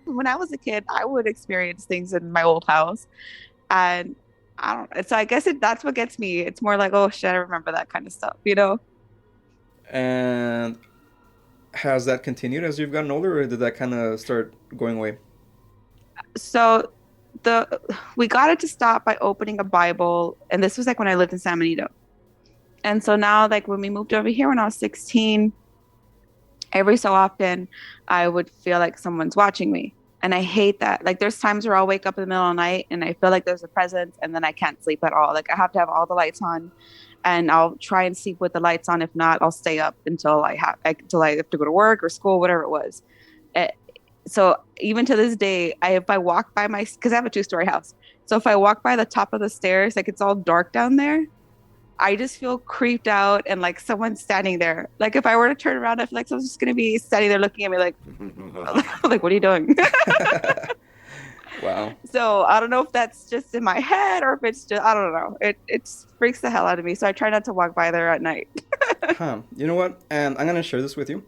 when I was a kid, I would experience things in my old house, and I don't. So I guess that's what gets me. It's more like, oh shit, I remember that kind of stuff, you know? And has that continued as you've gotten older, or did that kind of start going away? So the we got it to stop by opening a Bible, and this was like when I lived in San Benito. And so now, like when we moved over here when I was 16, every so often I would feel like someone's watching me. And I hate that. Like there's times where I'll wake up in the middle of the night and I feel like there's a presence and then I can't sleep at all. Like I have to have all the lights on and I'll try and sleep with the lights on. If not, I'll stay up until I have to go to work or school, whatever it was. Eh, so even to this day, if I walk by because I have a two-story house. So if I walk by the top of the stairs, like it's all dark down there, I just feel creeped out and like someone's standing there. Like if I were to turn around, I feel like someone's just gonna be standing there looking at me like, like what are you doing? Wow. So I don't know if that's just in my head or if it's just I don't know. It freaks the hell out of me. So I try not to walk by there at night. Huh. You know what? And I'm gonna share this with you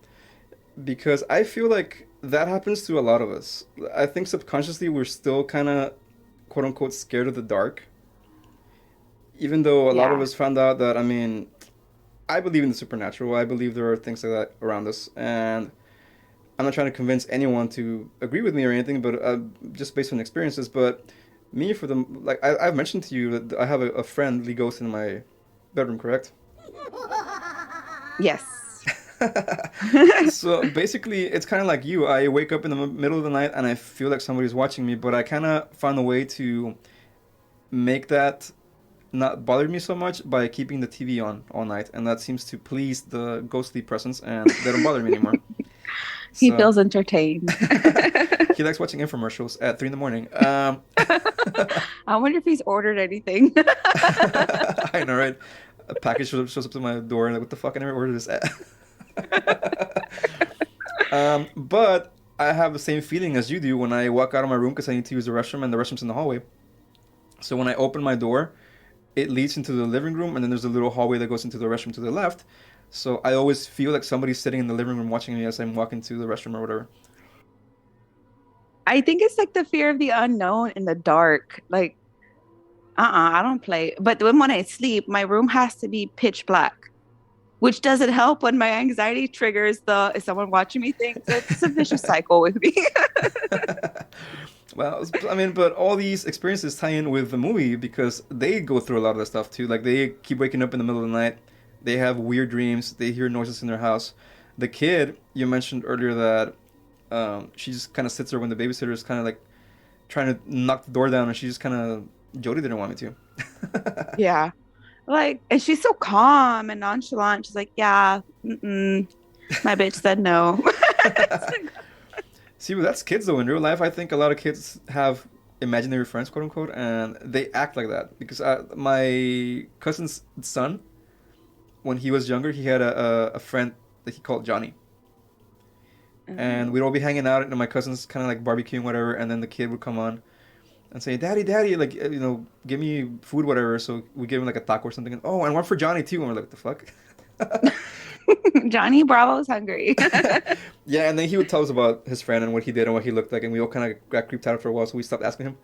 because I feel like that happens to a lot of us. I think subconsciously we're still kind of quote unquote scared of the dark, even though a lot of Yeah. us found out that, I mean, I believe in the supernatural. I believe there are things like that around us, and I'm not trying to convince anyone to agree with me or anything, but just based on experiences. But me, for the like, I've mentioned to you that I have a friendly ghost in my bedroom, correct? Yes. So basically, it's kind of like you. I wake up in the middle of the night and I feel like somebody's watching me, but I kind of found a way to make that not bother me so much by keeping the TV on all night, and that seems to please the ghostly presence, and they don't bother me anymore. He So feels entertained. he likes watching infomercials at 3 in the morning. I wonder if he's ordered anything. I know, right? A package shows up to my door, and like, what the fuck? I never ordered this at. But I have the same feeling as you do when I walk out of my room because I need to use the restroom, and the restroom's in the hallway. So when I open my door, it leads into the living room, and then there's a little hallway that goes into the restroom to the left. So I always feel like somebody's sitting in the living room watching me as I'm walking to the restroom or whatever. I think it's like the fear of the unknown in the dark. Like, I don't play. But when I sleep, my room has to be pitch black, which doesn't help when my anxiety triggers the is someone watching me thing. So it's a vicious cycle with me. Well, I mean, but all these experiences tie in with the movie because they go through a lot of that stuff too. Like they keep waking up in the middle of the night. They have weird dreams. They hear noises in their house. The kid you mentioned earlier that she just kind of sits there when the babysitter is kind of like trying to knock the door down, and she just kind of Jody didn't want me to. Yeah. Like, and she's so calm and nonchalant. She's like, yeah, my bitch said no. See, well, that's kids though. In real life, I think a lot of kids have imaginary friends, quote unquote, and they act like that. Because my cousin's son, when he was younger, he had a friend that he called Johnny, and we'd all be hanging out, and my cousin's kind of like barbecuing whatever, and then the kid would come on and say, "Daddy, Daddy, like give me food, whatever." So we give him like a taco or something, and oh, and one for Johnny too, and we're like, "What the fuck?" Johnny Bravo's hungry. Yeah, and then he would tell us about his friend and what he did and what he looked like, and we all kind of got creeped out for a while, so we stopped asking him.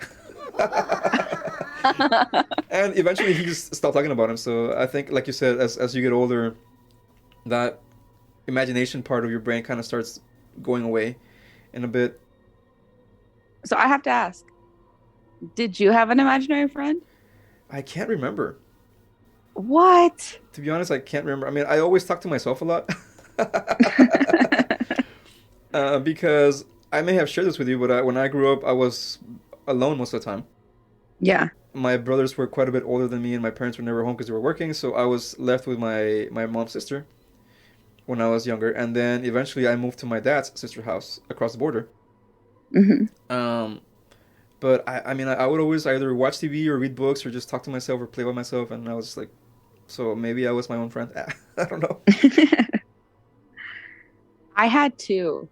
And eventually, he just stopped talking about him. So I think, like you said, as you get older, that imagination part of your brain kind of starts going away in a bit. So I have to ask, did you have an imaginary friend? I can't remember. What? To be honest, I can't remember. I mean, I always talk to myself a lot. Because I may have shared this with you, but when I grew up, I was alone most of the time. Yeah. My brothers were quite a bit older than me, and my parents were never home because they were working. So I was left with my mom's sister when I was younger, and then eventually I moved to my dad's sister's house across the border. Hmm. Um, but I mean, I would always either watch TV or read books or just talk to myself or play by myself, and I was like, so maybe I was my own friend. I don't know. I had two.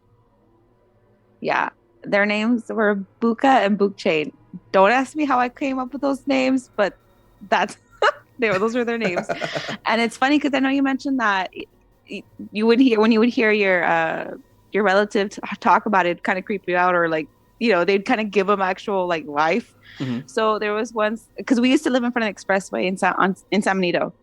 Yeah. Their names were Buka and Bookchain. Don't ask me how I came up with those names, but that's those were their names. And it's funny because I know you mentioned that you would hear when you would hear your relative talk about it, kind of creep you out or like they'd kind of give them actual like life. Hmm. So there was once because we used to live in front of the expressway in San Benito,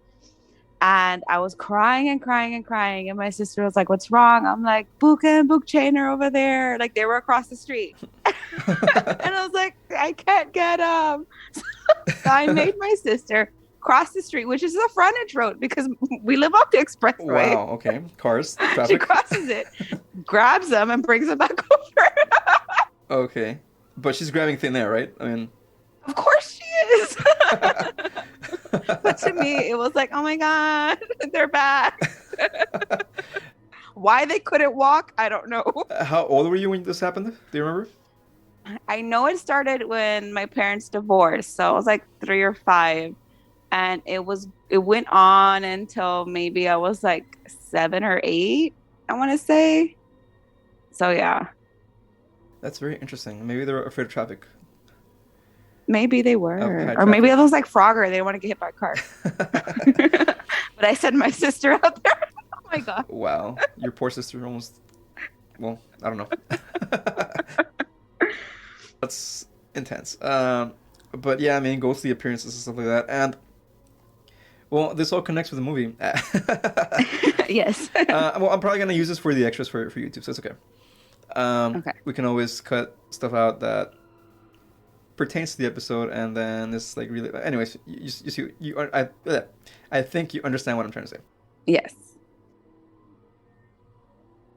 and I was crying and crying and crying, and my sister was like, "What's wrong?" I'm like, "Buka and Book Chain are over there, like they were across the street," and I was like, "I can't get them." So I made my sister cross the street, which is the frontage road because we live off the expressway. Wow. Okay. Cars, She traffic. crosses it, grabs them, and brings them back over. Okay. But she's grabbing thin air, right? I mean. Of course she is. But to me, it was like, oh my God, they're back. Why they couldn't walk, I don't know. How old were you when this happened? Do you remember? I know it started when my parents divorced. So I was like 3 or 5. And it went on until maybe I was like 7 or 8, I want to say. So yeah, That's very interesting. Maybe they're afraid of traffic. maybe they Of were. high Or maybe traffic. it was like Frogger. They didn't want to get hit by a car. But I sent my sister out there. Oh my God. Wow. Your poor sister almost. Well, I don't know. That's intense. But yeah, I mean, ghostly appearances and stuff like that. And, well, this all connects with the movie. Yes. Well, I'm probably going to use this for the extras for YouTube, so it's okay. Okay. We can always cut stuff out that pertains to the episode, and then it's like really. Anyways, you see, I think you understand what I'm trying to say. Yes.